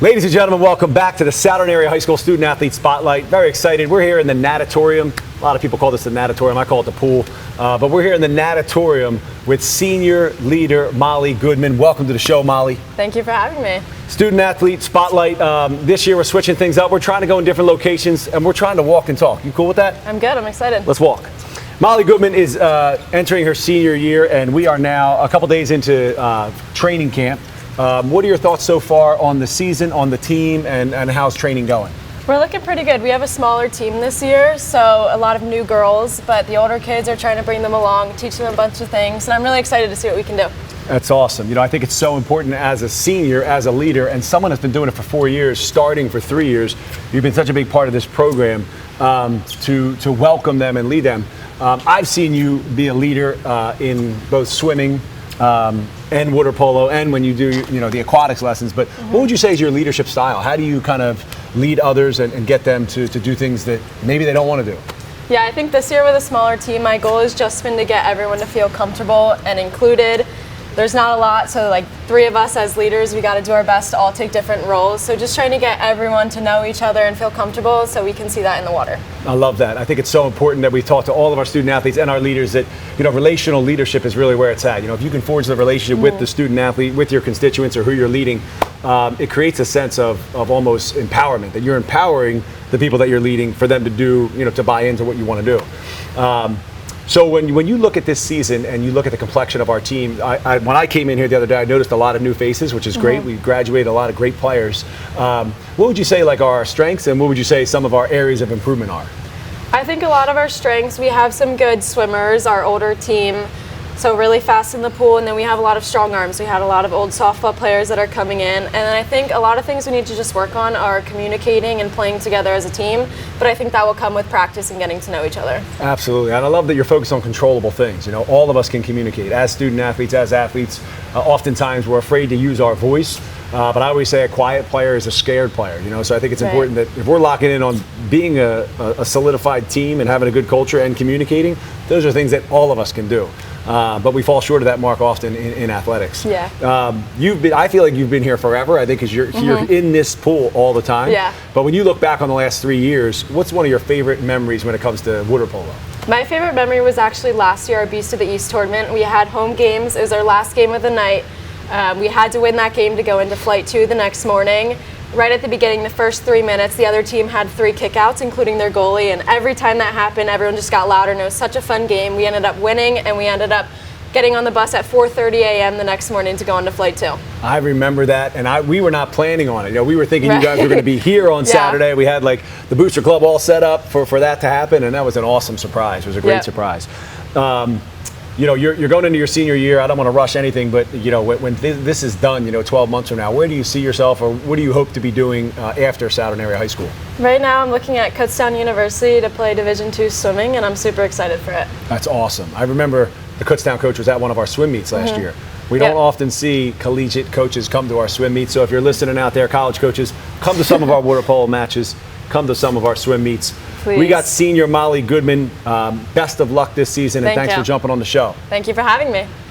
Ladies and gentlemen, welcome back to the Southern Area High School Student Athlete Spotlight. Very excited. We're here in the natatorium. A lot of people call this the natatorium. I call it the pool. But we're here in the natatorium with senior leader Molly Goodman. Welcome to the show, Molly. Thank you for having me. Student Athlete Spotlight. This year we're switching things up. We're trying to go in different locations, and we're trying to walk and talk. You cool with that? I'm good. I'm excited. Let's walk. Molly Goodman is entering her senior year, and we are now a couple days into training camp. What are your thoughts so far on the season, on the team, and how's training going? We're looking pretty good. We have a smaller team this year, so a lot of new girls, but the older kids are trying to bring them along, teach them a bunch of things, and I'm really excited to see what we can do. That's awesome. You know, I think it's so important as a senior, as a leader, and someone that's been doing it for 4 years, starting for 3 years. You've been such a big part of this program to welcome them and lead them. I've seen you be a leader in both swimming and water polo, and when you do, the aquatics lessons. But what would you say is your leadership style? How do you kind of lead others and get them to do things that maybe they don't want to do? Yeah, I think this year with a smaller team, my goal has just been to get everyone to feel comfortable and included. There's not a lot, so like 3 of us as leaders, we got to do our best to all take different roles. So just trying to get everyone to know each other and feel comfortable so we can see that in the water. I love that. I think it's so important that we talk to all of our student athletes and our leaders that, relational leadership is really where it's at. If you can forge the relationship with the student athlete, with your constituents or who you're leading, it creates a sense of almost empowerment, that you're empowering the people that you're leading for them to do, to buy into what you want to do. So when you look at this season and you look at the complexion of our team, when I came in here the other day, I noticed a lot of new faces, which is great. We graduated a lot of great players. What would you say are our strengths, and what would you say some of our areas of improvement are? I think a lot of our strengths, we have some good swimmers, our older team, so really fast in the pool, and then we have a lot of strong arms. We had a lot of old softball players that are coming in, and then I think a lot of things we need to just work on are communicating and playing together as a team, but I think that will come with practice and getting to know each other. Absolutely, and I love that you're focused on controllable things. All of us can communicate. As student athletes, as athletes, oftentimes we're afraid to use our voice, but I always say a quiet player is a scared player, so I think it's important that if we're locking in on being a solidified team and having a good culture and communicating, those are things that all of us can do. But we fall short of that mark often in athletics. Yeah. I feel like you've been here forever. I think because you're in this pool all the time. Yeah. But when you look back on the last 3 years, what's one of your favorite memories when it comes to water polo? My favorite memory was actually last year, our Beast of the East tournament. We had home games. It was our last game of the night. We had to win that game to go into Flight 2 the next morning. Right at the beginning, the first 3 minutes, the other team had 3 kickouts, including their goalie, and every time that happened, everyone just got louder, and it was such a fun game. We ended up winning, and we ended up getting on the bus at 4:30 a.m. the next morning to go on to Flight 2. I remember that, and we were not planning on it. We were thinking you guys were going to be here on Saturday. We had the Booster Club all set up for that to happen, and that was an awesome surprise. It was a great surprise. You're going into your senior year. I don't want to rush anything, but when this is done, 12 months from now, where do you see yourself, or what do you hope to be doing after Southern Area High School? Right now, I'm looking at Kutztown University to play Division II swimming, and I'm super excited for it. That's awesome. I remember the Kutztown coach was at one of our swim meets last year. We don't often see collegiate coaches come to our swim meets, so if you're listening out there, college coaches, come to some of our water polo matches, come to some of our swim meets. Please. We got senior Molly Goodman. Best of luck this season, and thanks for jumping on the show. Thank you for having me.